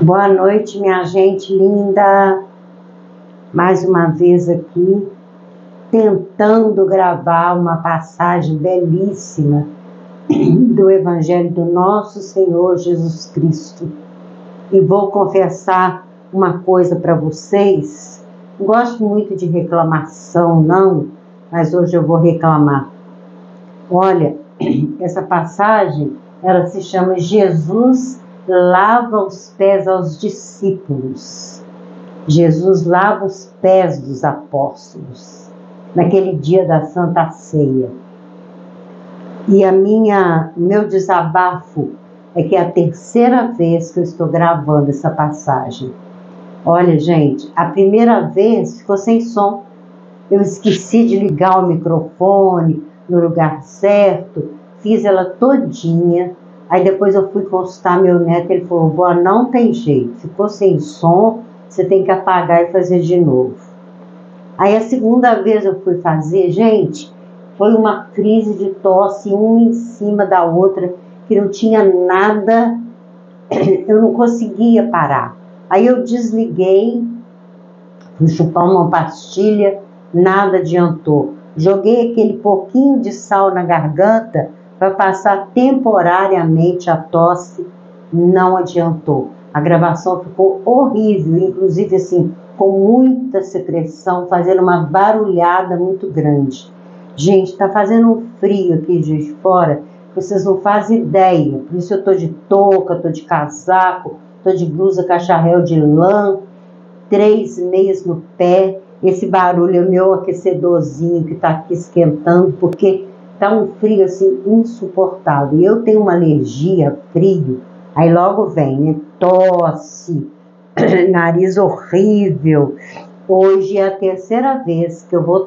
Boa noite, minha gente linda. Mais uma vez aqui, tentando gravar uma passagem belíssima do Evangelho do nosso Senhor Jesus Cristo. E vou confessar uma coisa para vocês. Não gosto muito de reclamação, não, mas hoje eu vou reclamar. Olha, essa passagem, ela se chama Jesus lava os pés aos discípulos. Jesus lava os pés dos apóstolos, naquele dia da Santa Ceia. E meu desabafo é que é a terceira vez que eu estou gravando essa passagem. Olha, gente, a primeira vez ficou sem som. Eu esqueci de ligar o microfone no lugar certo, fiz ela todinha. Aí depois eu fui consultar meu neto, ele falou: vó, não tem jeito, ficou sem som, você tem que apagar e fazer de novo. Aí a segunda vez eu fui fazer, gente, foi uma crise de tosse, uma em cima da outra, que não tinha nada, eu não conseguia parar. Aí eu desliguei, fui chupar uma pastilha, nada adiantou. Joguei aquele pouquinho de sal na garganta para passar temporariamente a tosse, não adiantou. A gravação ficou horrível, inclusive assim, com muita secreção, fazendo uma barulhada muito grande. Gente, está fazendo um frio aqui de fora, que vocês não fazem ideia. Por isso eu estou de touca, estou de casaco, estou de blusa cacharel de lã, 3 meias no pé. Esse barulho é o meu aquecedorzinho que está aqui esquentando, porque tá um frio assim insuportável. E eu tenho uma alergia a frio, aí logo vem, né? Tosse, nariz horrível. Hoje é a terceira vez que eu vou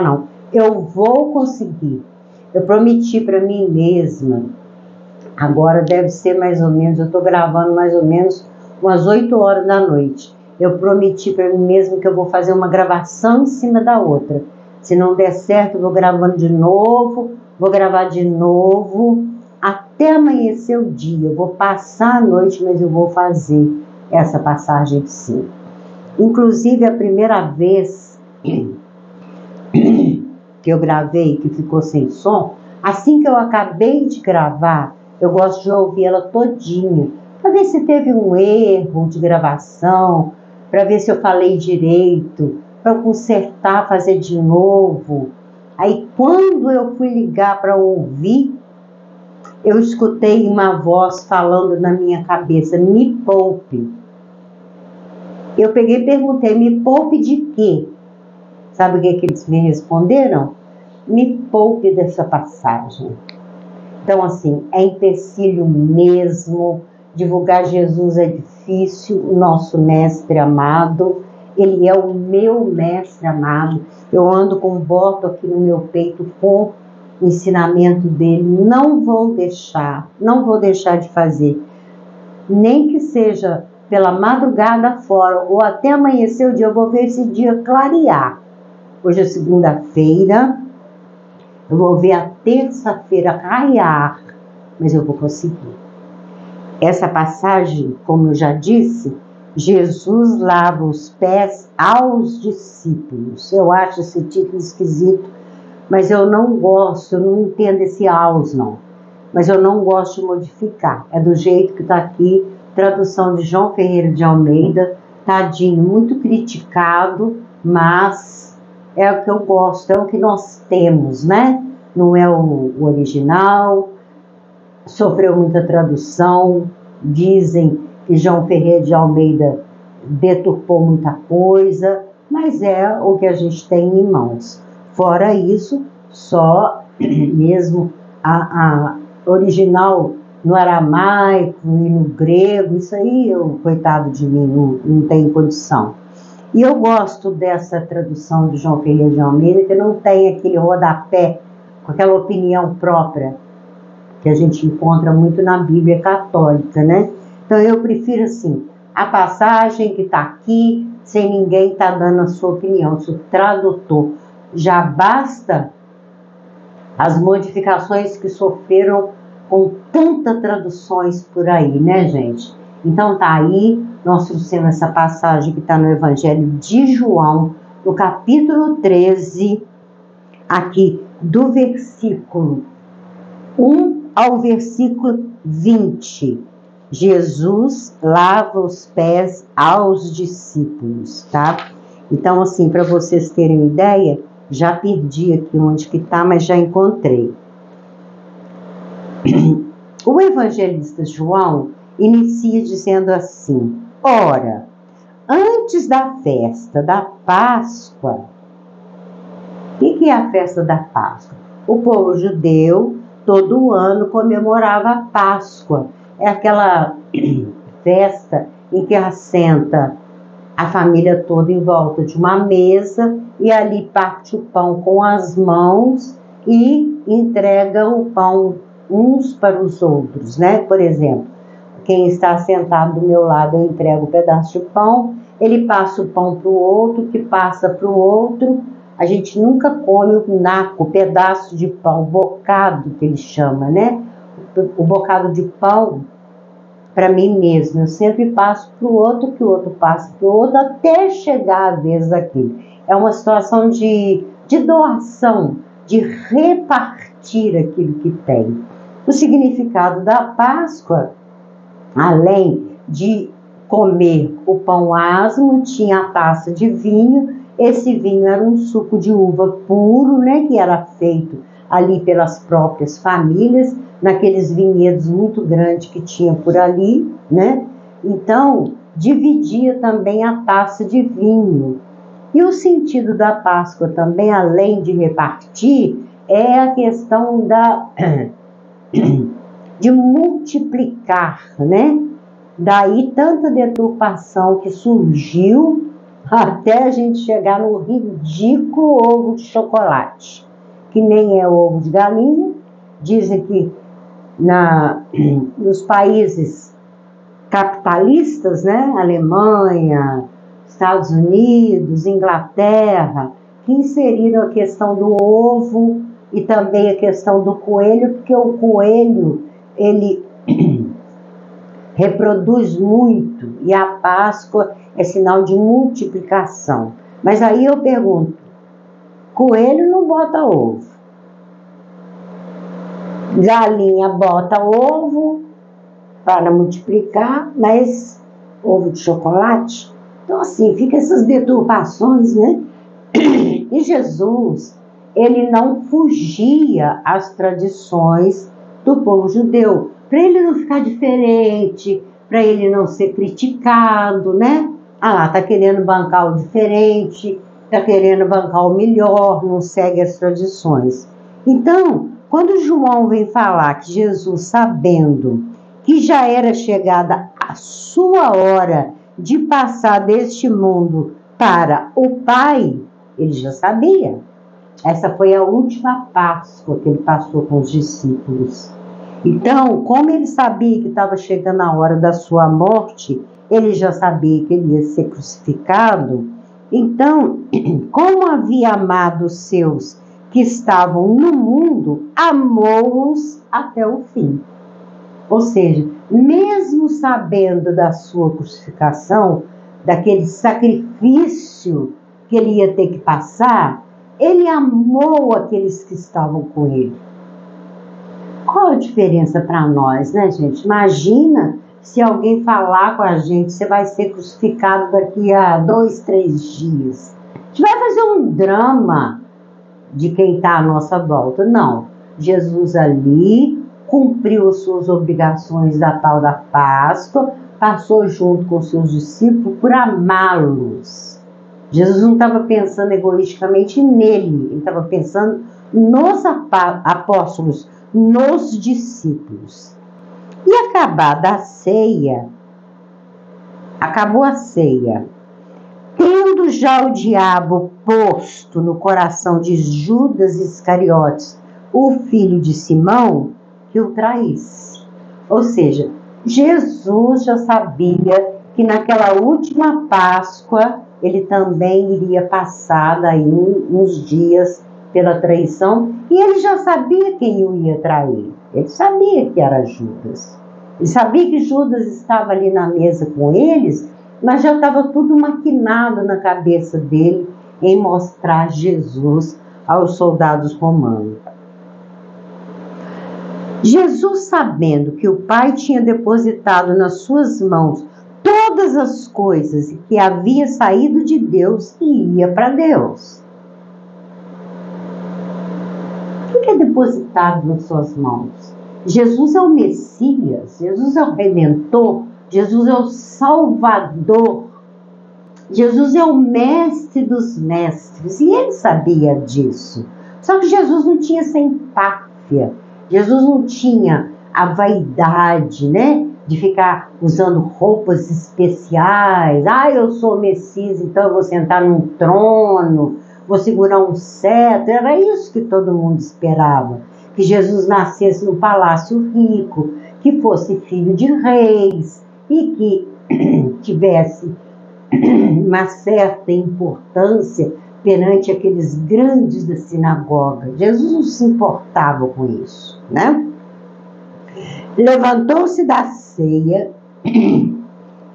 não, eu vou conseguir. Eu prometi para mim mesma, agora deve ser mais ou menos, eu estou gravando mais ou menos umas 8 horas da noite. Eu prometi para mim mesma que eu vou fazer uma gravação em cima da outra. Se não der certo, eu vou gravando de novo, vou gravar de novo, até amanhecer o dia. Eu vou passar a noite, mas eu vou fazer essa passagem de si. Inclusive, a primeira vez que eu gravei, que ficou sem som, assim que eu acabei de gravar, eu gosto de ouvir ela todinha, para ver se teve um erro de gravação, para ver se eu falei direito, para consertar, fazer de novo. Aí quando eu fui ligar para ouvir, eu escutei uma voz falando na minha cabeça: me poupe. Eu peguei e perguntei: me poupe de quê? Sabe o que eles me responderam? Me poupe dessa passagem. Então assim, é empecilho mesmo. Divulgar Jesus é difícil, o nosso mestre amado, ele é o meu mestre amado. Eu ando com um voto aqui no meu peito com o ensinamento dele. Não vou deixar de fazer, nem que seja pela madrugada fora ou até amanhecer o dia. Eu vou ver esse dia clarear. Hoje é segunda-feira, eu vou ver a terça-feira raiar, mas eu vou conseguir. Essa passagem, como eu já disse, Jesus lava os pés aos discípulos. Eu acho esse título esquisito, mas eu não gosto, eu não entendo esse aos, não. Mas eu não gosto de modificar. É do jeito que está aqui, tradução de João Ferreira de Almeida, tadinho, muito criticado, mas é o que eu gosto, é o que nós temos, né? Não é o original. Sofreu muita tradução, dizem que João Ferreira de Almeida deturpou muita coisa, mas é o que a gente tem em mãos. Fora isso, só mesmo a original no aramaico e no grego, isso aí, coitado de mim, não tem condição. E eu gosto dessa tradução de João Ferreira de Almeida, que não tem aquele rodapé com aquela opinião própria que a gente encontra muito na Bíblia católica, né? Então eu prefiro assim, a passagem que está aqui, sem ninguém estar dando a sua opinião, se o tradutor. Já basta as modificações que sofreram com tantas traduções por aí, né, gente? Então tá aí, nós trouxemos essa passagem que está no Evangelho de João, no capítulo 13, aqui do versículo 1 ao versículo 20. Jesus lava os pés aos discípulos, tá? Então, assim, para vocês terem ideia, já perdi aqui onde que tá, mas já encontrei. O evangelista João inicia dizendo assim: ora, antes da festa da Páscoa. O que é a festa da Páscoa? O povo judeu, todo ano, comemorava a Páscoa. É aquela festa em que assenta a família toda em volta de uma mesa e ali parte o pão com as mãos e entrega o pão uns para os outros, né? Por exemplo, quem está sentado do meu lado, eu entrego um pedaço de pão, ele passa o pão para o outro, que passa para o outro. A gente nunca come o naco, o pedaço de pão, bocado que ele chama, né? O bocado de pão para mim mesmo. Eu sempre passo para o outro, que o outro passa para o outro, até chegar a vez daquele. É uma situação de doação, de repartir aquilo que tem. O significado da Páscoa, além de comer o pão asmo, tinha a taça de vinho. Esse vinho era um suco de uva puro, né, que era feito ali pelas próprias famílias, naqueles vinhedos muito grandes que tinha por ali, né? Então, dividia também a taça de vinho. E o sentido da Páscoa também, além de repartir, é a questão de multiplicar, né? Daí tanta deturpação que surgiu até a gente chegar no ridículo ovo de chocolate, que nem é ovo de galinha. Dizem que nos países capitalistas, né, Alemanha, Estados Unidos, Inglaterra, que inseriram a questão do ovo e também a questão do coelho, porque o coelho, ele reproduz muito e a Páscoa é sinal de multiplicação. Mas aí eu pergunto, coelho não bota ovo, galinha bota ovo para multiplicar, mas ovo de chocolate? Então assim, fica essas deturpações, né? E Jesus, ele não fugia às tradições do povo judeu, para ele não ficar diferente, para ele não ser criticado, né? Ah lá, tá querendo bancar o diferente, tá querendo bancar o melhor, não segue as tradições. Então, quando João vem falar que Jesus, sabendo que já era chegada a sua hora de passar deste mundo para o Pai, ele já sabia. Essa foi a última Páscoa que ele passou com os discípulos. Então, como ele sabia que estava chegando a hora da sua morte, ele já sabia que ele ia ser crucificado. Então, como havia amado os seus que estavam no mundo, amou-os até o fim. Ou seja, mesmo sabendo da sua crucificação, daquele sacrifício que ele ia ter que passar, ele amou aqueles que estavam com ele. Qual a diferença para nós, né, gente? Imagina se alguém falar com a gente, você vai ser crucificado daqui a 2, 3 dias. A gente vai fazer um drama de quem está à nossa volta. Não. Jesus ali cumpriu as suas obrigações da tal da Páscoa, passou junto com seus discípulos por amá-los. Jesus não estava pensando egoisticamente nele, ele estava pensando nos apóstolos, nos discípulos. E acabou a ceia, tendo já o diabo posto no coração de Judas Iscariotes, o filho de Simão, que o traísse. Ou seja, Jesus já sabia que naquela última Páscoa ele também iria passar daí uns dias pela traição, e ele já sabia quem o ia trair. Ele sabia que era Judas. Ele sabia que Judas estava ali na mesa com eles, mas já estava tudo maquinado na cabeça dele em mostrar Jesus aos soldados romanos. Jesus, sabendo que o Pai tinha depositado nas suas mãos todas as coisas e que havia saído de Deus e ia para Deus. O que é depositado nas suas mãos? Jesus é o Messias, Jesus é o Redentor, Jesus é o Salvador, Jesus é o Mestre dos Mestres, e ele sabia disso. Só que Jesus não tinha essa empáfia, Jesus não tinha a vaidade, né, de ficar usando roupas especiais. Eu sou o Messias, então eu vou sentar num trono, vou segurar um cetro. Era isso que todo mundo esperava. Que Jesus nascesse num palácio rico, que fosse filho de reis e que tivesse uma certa importância perante aqueles grandes da sinagoga. Jesus não se importava com isso, né? Levantou-se da ceia,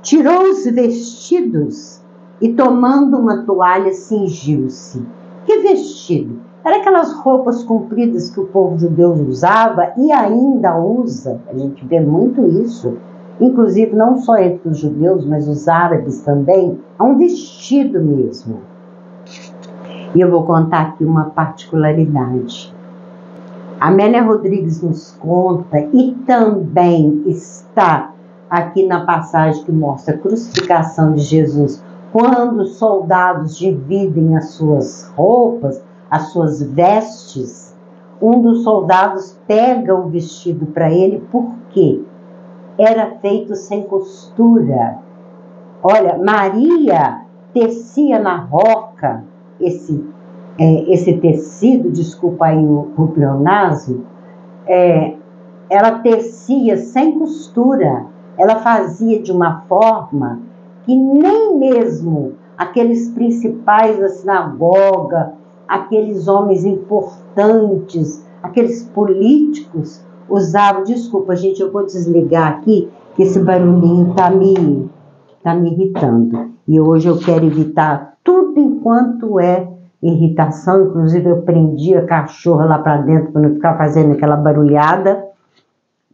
tirou os vestidos e, tomando uma toalha, cingiu-se. Que vestido? Era aquelas roupas compridas que o povo judeu usava e ainda usa. A gente vê muito isso, inclusive não só entre os judeus, mas os árabes também. É um vestido mesmo. E eu vou contar aqui uma particularidade. A Amélia Rodrigues nos conta, e também está aqui na passagem que mostra a crucificação de Jesus, quando os soldados dividem as suas roupas, as suas vestes, um dos soldados pega o vestido para ele, porque era feito sem costura. Olha, Maria tecia na roca esse tecido, desculpa aí o pleonasmo, ela tecia sem costura, ela fazia de uma forma que nem mesmo aqueles principais da sinagoga, aqueles homens importantes, aqueles políticos usavam. Desculpa, gente, eu vou desligar aqui, que esse barulhinho tá me irritando. E hoje eu quero evitar tudo enquanto é irritação. Inclusive eu prendi a cachorra lá para dentro para não ficar fazendo aquela barulhada,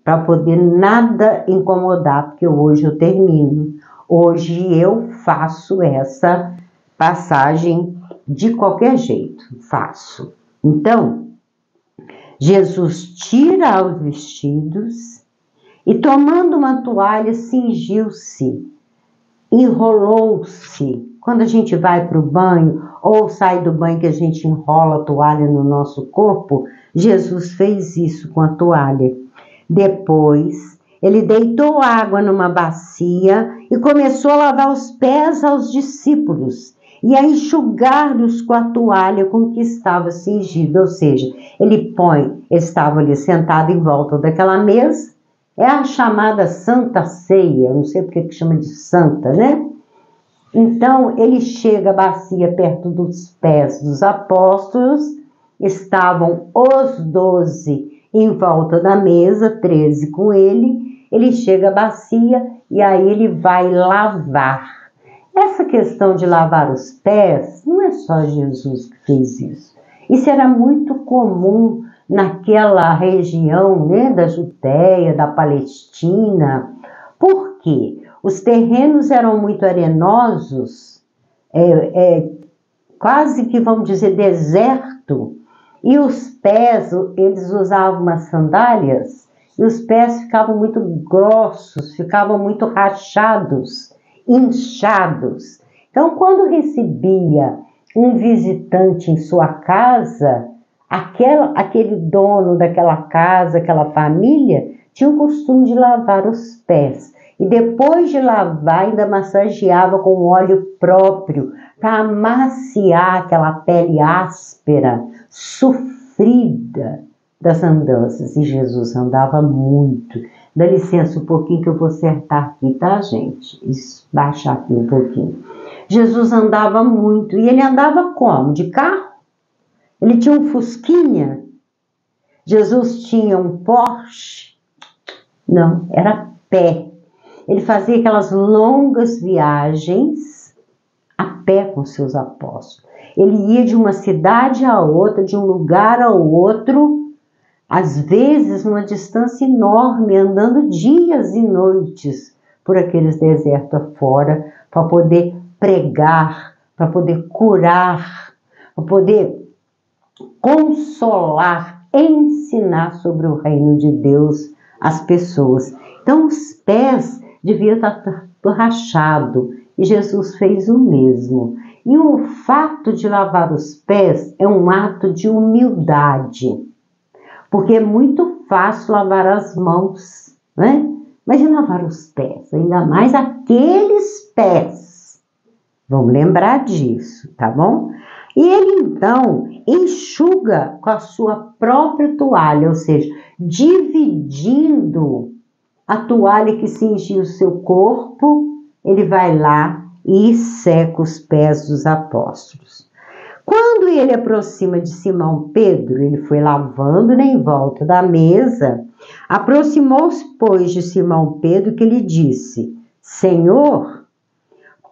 para poder nada incomodar, porque hoje eu termino. Hoje eu faço essa passagem de qualquer jeito, faço. Então, Jesus tira os vestidos e, tomando uma toalha, cingiu-se, enrolou-se. Quando a gente vai para o banho ou sai do banho que a gente enrola a toalha no nosso corpo, Jesus fez isso com a toalha. Depois, ele deitou água numa bacia e começou a lavar os pés aos discípulos e a enxugar-los com a toalha com que estava cingido. Ou seja, ele estava ali sentado em volta daquela mesa. É a chamada Santa Ceia, não sei porque que chama de santa, né? Então, ele chega a bacia perto dos pés dos apóstolos, estavam os 12 em volta da mesa, 13 com ele chega a bacia e aí ele vai lavar. Essa questão de lavar os pés, não é só Jesus que fez isso. Isso era muito comum naquela região, né, da Judéia, da Palestina. Por quê? Os terrenos eram muito arenosos, quase que, vamos dizer, deserto. E os pés, eles usavam umas sandálias, e os pés ficavam muito grossos, ficavam muito rachados, inchados. Então, quando recebia um visitante em sua casa, aquele dono daquela casa, aquela família, tinha o costume de lavar os pés. E depois de lavar, ainda massageava com óleo próprio, para amaciar aquela pele áspera, sofrida das andanças. E Jesus andava muito. Dá licença um pouquinho que eu vou acertar aqui, tá, gente? Baixar aqui um pouquinho. Jesus andava muito. E ele andava como? De carro? Ele tinha um Fusquinha? Jesus tinha um Porsche? Não, era a pé. Ele fazia aquelas longas viagens a pé com seus apóstolos. Ele ia de uma cidade a outra, de um lugar ao outro, às vezes numa distância enorme, andando dias e noites por aqueles desertos afora, para poder pregar, para poder curar, para poder consolar, ensinar sobre o reino de Deus às pessoas. Então os pés deviam estar rachados, e Jesus fez o mesmo. E o fato de lavar os pés é um ato de humildade, porque é muito fácil lavar as mãos, né? Mas e lavar os pés? Ainda mais aqueles pés. Vamos lembrar disso, tá bom? E ele então enxuga com a sua própria toalha, ou seja, dividindo a toalha que cingia o seu corpo, ele vai lá e seca os pés dos apóstolos. Quando ele aproxima de Simão Pedro, ele foi lavando em volta da mesa, aproximou-se, pois, de Simão Pedro, que lhe disse: Senhor,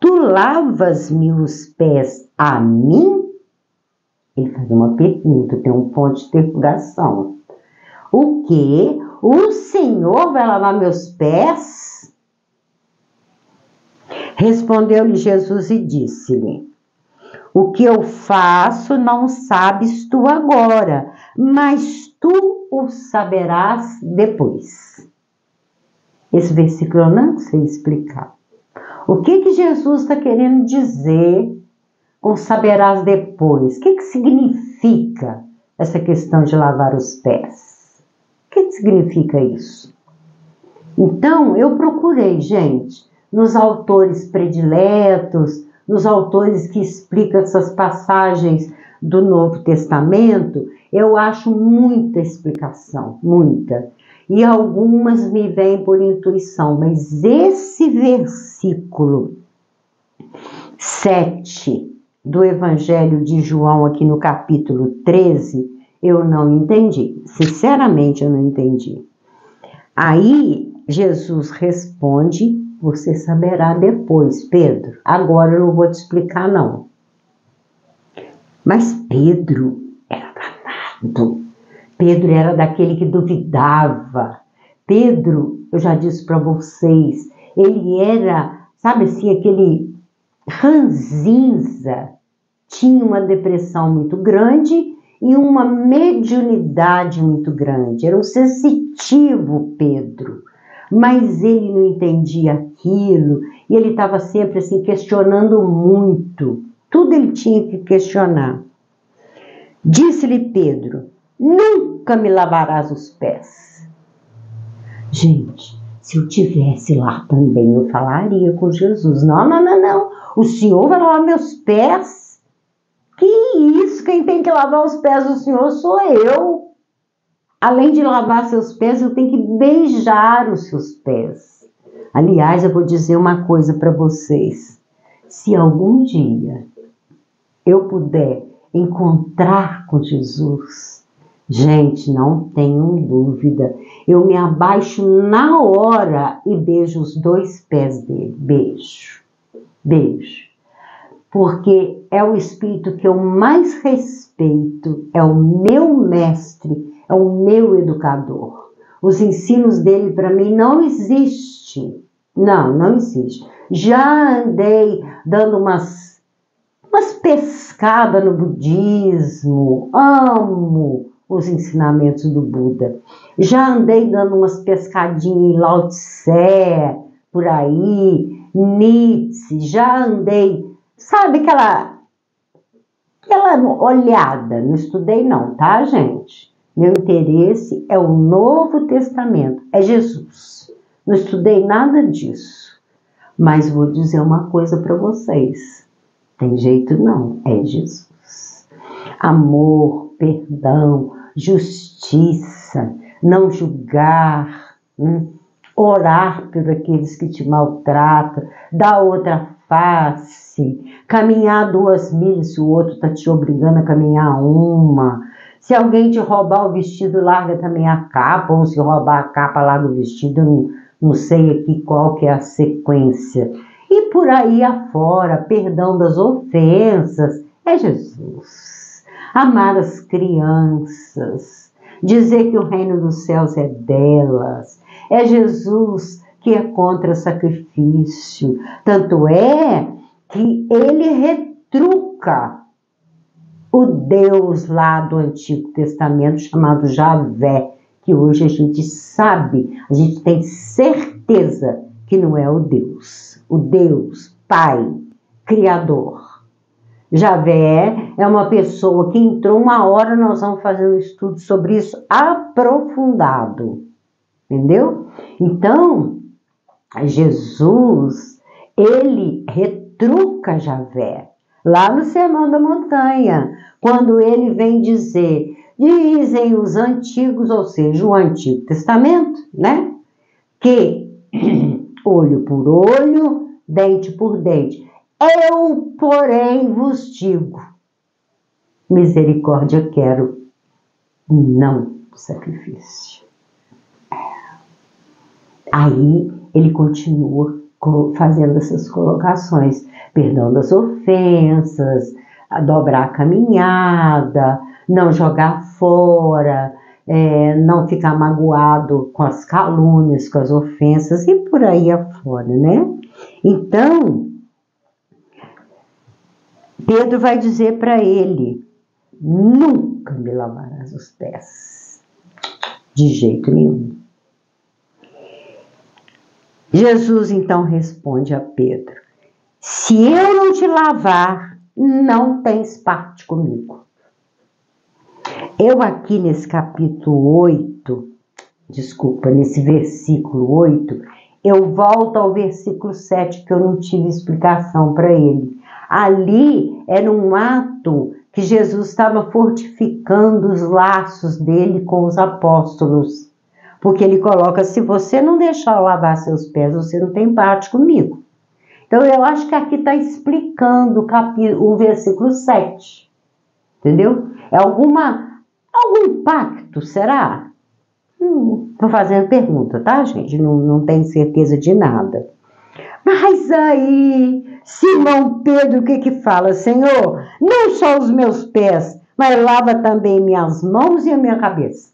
tu lavas-me os pés a mim? Ele faz uma pergunta, tem um ponto de interrogação. O quê? O Senhor vai lavar meus pés? Respondeu-lhe Jesus e disse-lhe: O que eu faço não sabes tu agora, mas tu o saberás depois. Esse versículo eu não sei explicar. O que Jesus está querendo dizer com saberás depois? O que significa essa questão de lavar os pés? O que significa isso? Então, eu procurei, gente, nos autores prediletos, nos autores que explicam essas passagens do Novo Testamento, eu acho muita explicação, muita. E algumas me vêm por intuição, mas esse versículo 7 do Evangelho de João, aqui no capítulo 13, eu não entendi. Sinceramente, eu não entendi. Aí, Jesus responde: você saberá depois, Pedro. Agora eu não vou te explicar, não. Mas Pedro era danado. Pedro era daquele que duvidava. Pedro, eu já disse para vocês, ele era, sabe assim, aquele ranzinza. Tinha uma depressão muito grande e uma mediunidade muito grande. Era um sensitivo, Pedro. Mas ele não entendia aquilo, e ele estava sempre assim questionando muito. Tudo ele tinha que questionar. Disse-lhe Pedro: nunca me lavarás os pés. Gente, se eu tivesse lá também, eu falaria com Jesus: não. O Senhor vai lavar meus pés? Que isso? Quem tem que lavar os pés do Senhor sou eu. Além de lavar seus pés, eu tenho que beijar os seus pés. Aliás, eu vou dizer uma coisa para vocês. Se algum dia eu puder encontrar com Jesus, gente, não tenham dúvida, eu me abaixo na hora e beijo os 2 pés dele. Beijo. Porque é o espírito que eu mais respeito, é o meu mestre, é o meu educador. Os ensinos dele para mim não existem. Não existe. Já andei dando umas pescadas no budismo. Amo os ensinamentos do Buda. Já andei dando umas pescadinhas em Lao Tse, por aí, Nietzsche. Já andei, sabe aquela olhada. Não estudei não, tá, gente? Meu interesse é o Novo Testamento, é Jesus. Não estudei nada disso. Mas vou dizer uma coisa para vocês. Tem jeito não, é Jesus. Amor, perdão, justiça, não julgar, orar por aqueles que te maltratam, dar outra face, caminhar 2 milhas se o outro está te obrigando a caminhar 1. Se alguém te roubar o vestido, larga também a capa, ou se roubar a capa, larga o vestido. não sei aqui qual que é a sequência. E por aí afora, perdão das ofensas, é Jesus. Amar as crianças, dizer que o reino dos céus é delas. É Jesus que é contra sacrifício. Tanto é que ele retruca o Deus lá do Antigo Testamento chamado Javé, que hoje a gente sabe, a gente tem certeza que não é o Deus Pai, Criador. Javé é uma pessoa que entrou, uma hora nós vamos fazer um estudo sobre isso aprofundado, entendeu? Então, Jesus, ele retruca Javé, lá no Sermão da Montanha, quando ele vem dizer, dizem os antigos, ou seja, o Antigo Testamento, né? Que olho por olho, dente por dente. Eu, porém, vos digo, misericórdia quero, não sacrifício. Aí ele continua fazendo essas colocações, perdão das ofensas, dobrar a caminhada, não jogar fora, não ficar magoado com as calúnias, com as ofensas e por aí afora, né? Então, Pedro vai dizer para ele, nunca me lavarás os pés, de jeito nenhum. Jesus então responde a Pedro, se eu não te lavar, não tens parte comigo. Eu aqui nesse capítulo 8, nesse versículo 8, eu volto ao versículo 7, que eu não tive explicação para ele. Ali era um ato que Jesus estava fortificando os laços dele com os apóstolos. Porque ele coloca, se você não deixar eu lavar seus pés, você não tem parte comigo. Então eu acho que aqui está explicando o versículo 7. Entendeu? É algum impacto, será? Estou fazendo pergunta, tá, gente? Não tenho certeza de nada. Mas aí, Simão Pedro, o que fala? Senhor, não só os meus pés, mas lava também minhas mãos e a minha cabeça.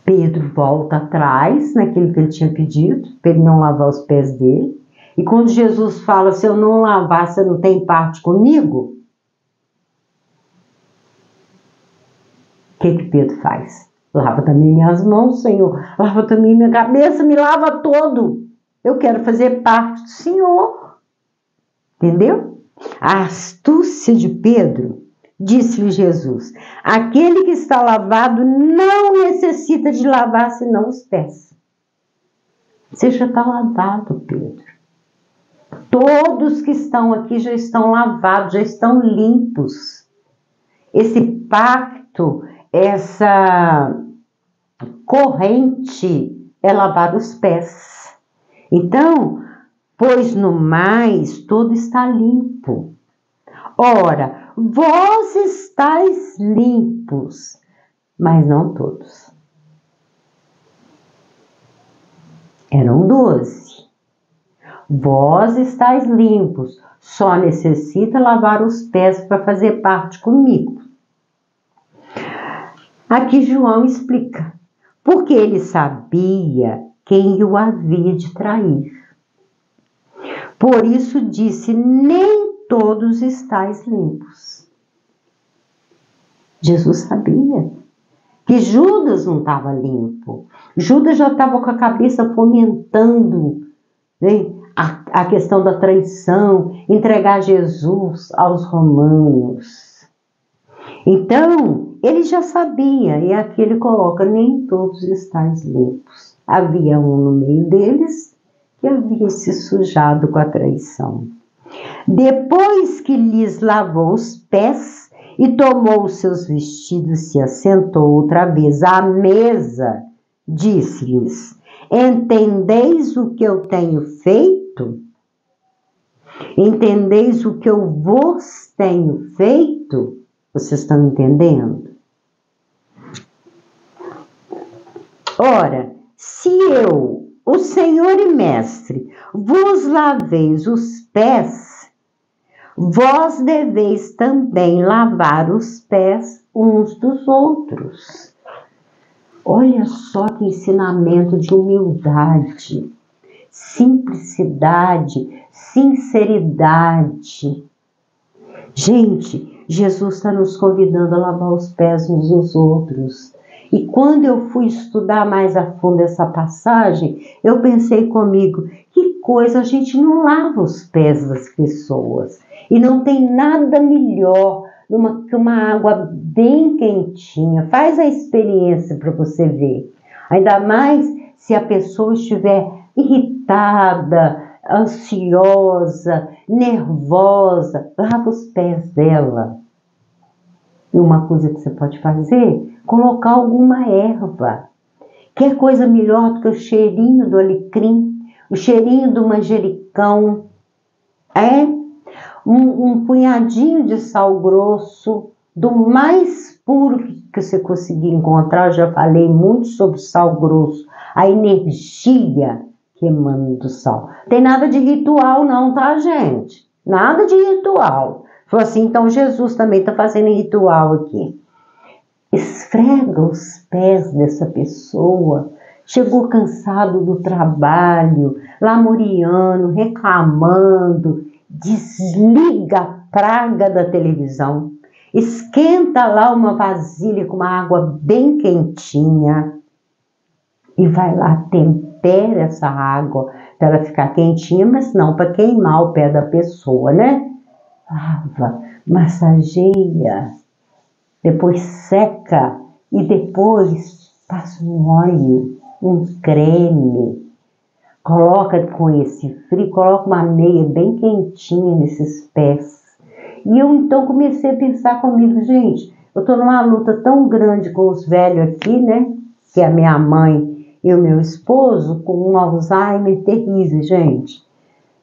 Pedro volta atrás naquilo que ele tinha pedido, para ele não lavar os pés dele. E quando Jesus fala, se eu não lavar, você não tem parte comigo? O que Pedro faz? Lava também minhas mãos, Senhor. Lava também minha cabeça, me lava todo. Eu quero fazer parte do Senhor. Entendeu? A astúcia de Pedro, disse-lhe Jesus, aquele que está lavado não necessita de lavar senão os pés. Você já está lavado, Pedro. Todos que estão aqui já estão lavados, já estão limpos. Esse pacto, essa corrente é lavar os pés. Então, pois no mais, todo está limpo. Ora, vós estáis limpos, mas não todos. Eram 12. Vós estáis limpos, só necessita lavar os pés para fazer parte comigo. Aqui João explica, porque ele sabia quem o havia de trair. Por isso disse, nem todos estáis limpos. Jesus sabia que Judas não estava limpo. Judas já estava com a cabeça fomentando, né, a questão da traição, entregar Jesus aos romanos. Então, ele já sabia, e aqui ele coloca, nem todos estáis limpos. Havia um no meio deles que havia se sujado com a traição. Depois que lhes lavou os pés e tomou os seus vestidos, se assentou outra vez à mesa, disse-lhes, entendeis o que eu tenho feito? Entendeis o que eu vos tenho feito? Vocês estão entendendo? Ora, se eu, o Senhor e Mestre, vos laveis os pés, vós deveis também lavar os pés uns dos outros. Olha só que ensinamento de humildade, simplicidade, sinceridade. Gente, Jesus está nos convidando a lavar os pés uns dos outros. E quando eu fui estudar mais a fundo essa passagem, eu pensei comigo, que coisa, a gente não lava os pés das pessoas. E não tem nada melhor que uma água bem quentinha. Faz a experiência para você ver. Ainda mais se a pessoa estiver irritada, ansiosa, nervosa, lava os pés dela. E uma coisa que você pode fazer, colocar alguma erva. Que coisa melhor do que o cheirinho do alecrim, o cheirinho do manjericão, um punhadinho de sal grosso, do mais puro que você conseguir encontrar. Eu já falei muito sobre sal grosso, a energia que emana do sal. Tem nada de ritual não, tá, gente? Nada de ritual. Falou assim, então Jesus também está fazendo ritual aqui. Esfrega os pés dessa pessoa, chegou cansado do trabalho, lamuriando, reclamando, desliga a praga da televisão, esquenta lá uma vasilha com uma água bem quentinha e vai lá, tempera essa água para ela ficar quentinha, mas não para queimar o pé da pessoa, né? Lava, massageia, depois seca e depois passa um óleo, um creme, coloca com esse frio, coloca uma meia bem quentinha nesses pés. E eu então comecei a pensar comigo, gente, eu estou numa luta tão grande com os velhos aqui, né? Que é a minha mãe e o meu esposo, com um Alzheimer terrível, gente.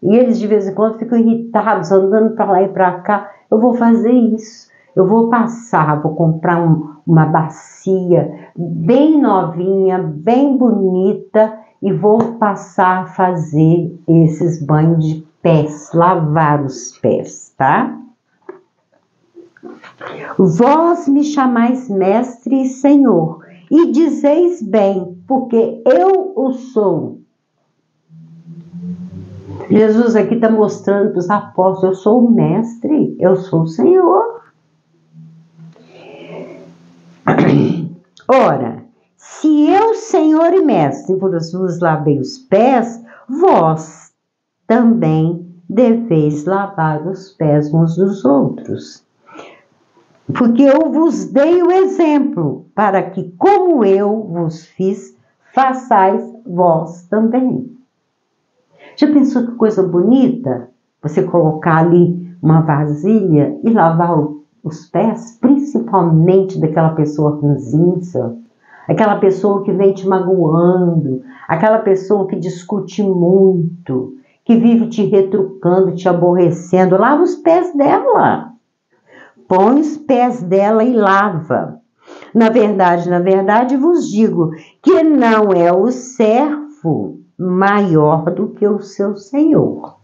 E eles de vez em quando ficam irritados, andando para lá e para cá. Eu vou fazer isso. Eu vou passar, vou comprar uma bacia bem novinha, bem bonita e vou passar a fazer esses banhos de pés, lavar os pés, tá? Vós me chamais mestre e senhor e dizeis bem, porque eu o sou. Jesus aqui está mostrando para os apóstolos, eu sou o mestre, eu sou o Senhor. Ora, se eu, Senhor e Mestre, vos lavei os pés, vós também deveis lavar os pés uns dos outros. Porque eu vos dei o exemplo, para que, como eu vos fiz, façais vós também. Já pensou que coisa bonita? Você colocar ali uma vasilha e lavar os pés, principalmente daquela pessoa ranzinza, aquela pessoa que vem te magoando, aquela pessoa que discute muito, que vive te retrucando, te aborrecendo. Lava os pés dela. Põe os pés dela e lava. Na verdade, vos digo que não é o servo maior do que o seu senhor,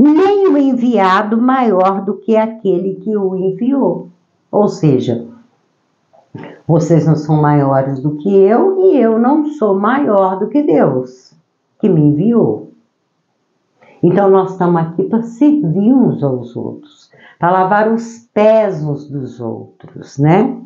nem o enviado maior do que aquele que o enviou. Ou seja, vocês não são maiores do que eu e eu não sou maior do que Deus, que me enviou. Então nós estamos aqui para servir uns aos outros, para lavar os pés uns dos outros, né?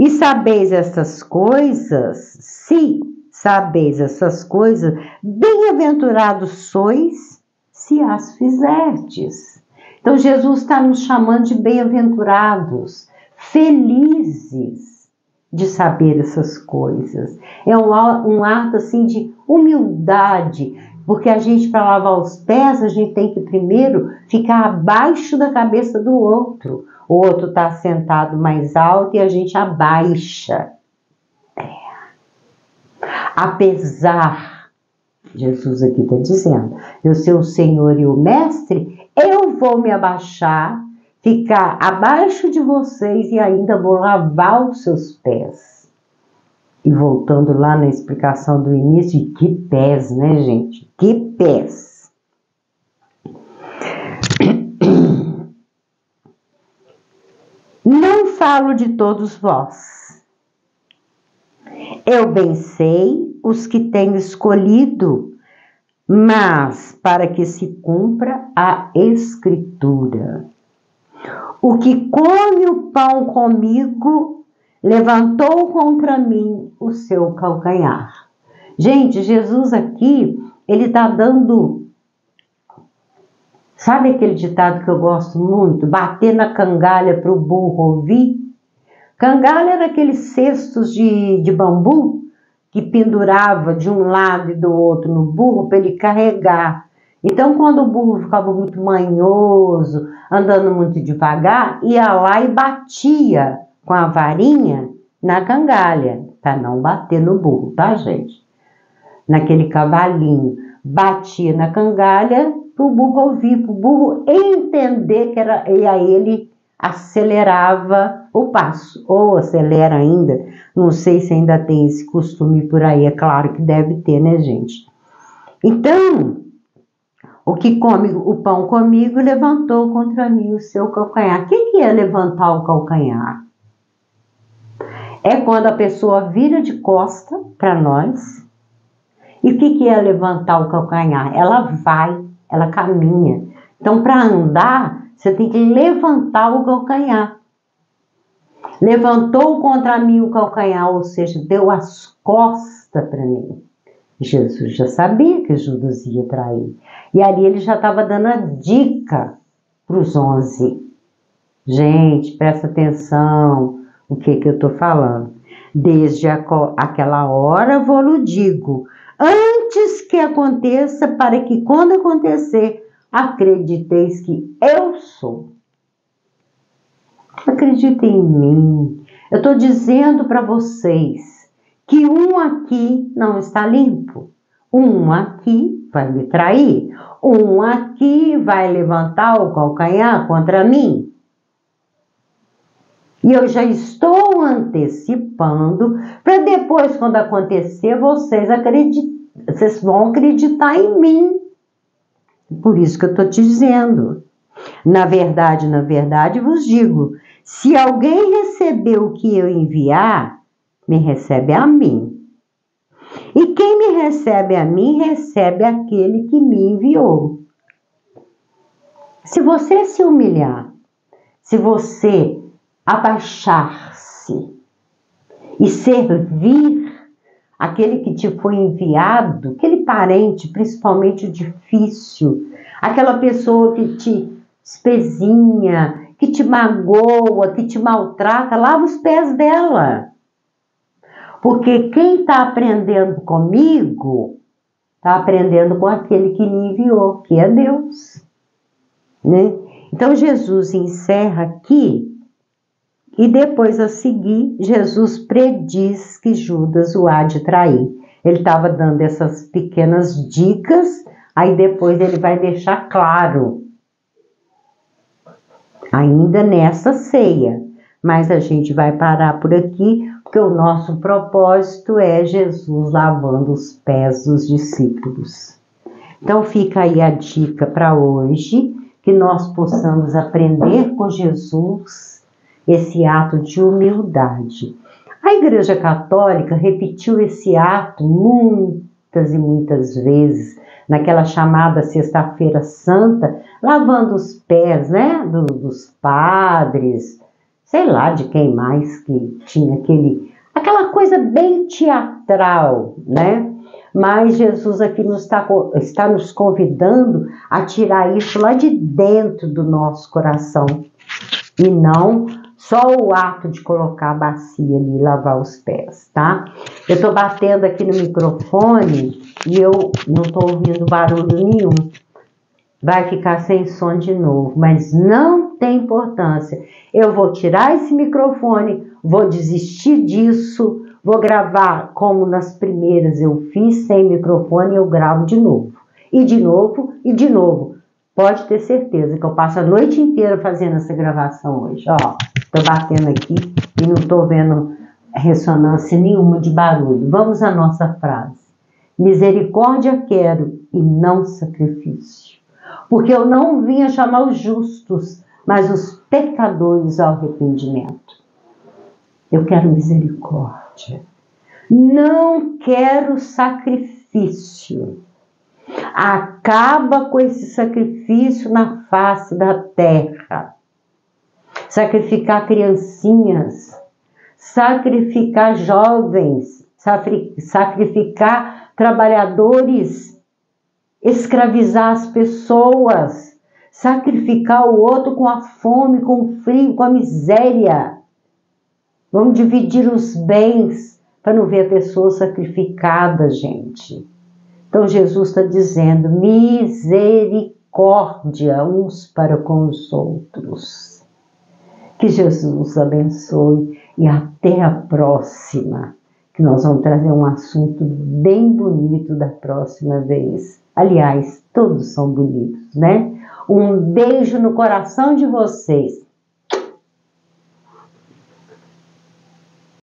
E sabeis essas coisas, se sabeis essas coisas, bem-aventurados sois se as fizerdes. Então Jesus está nos chamando de bem-aventurados, felizes de saber essas coisas. É um ato assim de humildade, porque a gente, para lavar os pés, a gente tem que primeiro ficar abaixo da cabeça do outro. O outro está sentado mais alto e a gente abaixa. Apesar, Jesus aqui está dizendo, eu ser o Senhor e o Mestre, eu vou me abaixar, ficar abaixo de vocês e ainda vou lavar os seus pés. E voltando lá na explicação do início, que pés, né, gente? Que pés! Não falo de todos vós. Eu bem sei os que tenho escolhido, mas para que se cumpra a Escritura. O que come o pão comigo levantou contra mim o seu calcanhar. Gente, Jesus aqui, ele está dando... Sabe aquele ditado que eu gosto muito? Bater na cangalha para o burro ouvir? Cangalha era aqueles cestos de bambu que pendurava de um lado e do outro no burro para ele carregar. Então, quando o burro ficava muito manhoso, andando muito devagar, ia lá e batia com a varinha na cangalha, para não bater no burro, tá, gente? Naquele cavalinho, batia na cangalha para o burro ouvir, para o burro entender que era, e aí ele acelerava o passo, ou acelera ainda, não sei se ainda tem esse costume por aí, é claro que deve ter, né, gente? Então, o que come o pão comigo levantou contra mim o seu calcanhar. O que é levantar o calcanhar? É quando a pessoa vira de costa para nós. E o que é levantar o calcanhar? Ela vai, ela caminha. Então, para andar, você tem que levantar o calcanhar. Levantou contra mim o calcanhar, ou seja, deu as costas para mim. Jesus já sabia que Judas ia trair. E ali ele já estava dando a dica para os 11. Gente, presta atenção o que eu estou falando. Desde aquela hora vou-lo digo, antes que aconteça, para que quando acontecer, acrediteis que eu sou. Acreditem em mim. Eu estou dizendo para vocês que um aqui não está limpo. Um aqui vai me trair. Um aqui vai levantar o calcanhar contra mim. E eu já estou antecipando para depois, quando acontecer, vocês vão acreditar em mim. Por isso que eu estou te dizendo. Na verdade vos digo, se alguém receber o que eu enviar, me recebe a mim. E quem me recebe a mim, recebe aquele que me enviou. Se você se humilhar, se você abaixar-se e servir aquele que te foi enviado, aquele parente, principalmente o difícil, aquela pessoa que te espezinha, que te magoa, que te maltrata, lava os pés dela. Porque quem está aprendendo comigo, está aprendendo com aquele que me enviou, que é Deus. Né? Então, Jesus encerra aqui e depois a seguir, Jesus prediz que Judas o há de trair. Ele estava dando essas pequenas dicas, aí depois ele vai deixar claro, ainda nessa ceia. Mas a gente vai parar por aqui, porque o nosso propósito é Jesus lavando os pés dos discípulos. Então fica aí a dica para hoje, que nós possamos aprender com Jesus esse ato de humildade. A Igreja Católica repetiu esse ato muitas e muitas vezes, naquela chamada Sexta-feira Santa, lavando os pés, né, dos padres, sei lá de quem mais que tinha aquela coisa bem teatral, né? Mas Jesus aqui está nos convidando a tirar isso lá de dentro do nosso coração e não só o ato de colocar a bacia ali e lavar os pés, tá? Eu estou batendo aqui no microfone e eu não estou ouvindo barulho nenhum. Vai ficar sem som de novo, mas não tem importância. Eu vou tirar esse microfone, vou desistir disso, vou gravar como nas primeiras eu fiz, sem microfone, eu gravo de novo. E de novo, e de novo. Pode ter certeza que eu passo a noite inteira fazendo essa gravação hoje. Ó, tô batendo aqui e não tô vendo ressonância nenhuma de barulho. Vamos à nossa frase. Misericórdia quero e não sacrifício. Porque eu não vim chamar os justos, mas os pecadores ao arrependimento. Eu quero misericórdia. Não quero sacrifício. Acaba com esse sacrifício na face da terra. Sacrificar criancinhas, sacrificar jovens, sacrificar trabalhadores, escravizar as pessoas, sacrificar o outro com a fome, com o frio, com a miséria. Vamos dividir os bens para não ver a pessoa sacrificada, gente. Então Jesus está dizendo misericórdia uns para com os outros. Que Jesus abençoe e até a próxima, que nós vamos trazer um assunto bem bonito da próxima vez. Aliás, todos são bonitos, né? Um beijo no coração de vocês.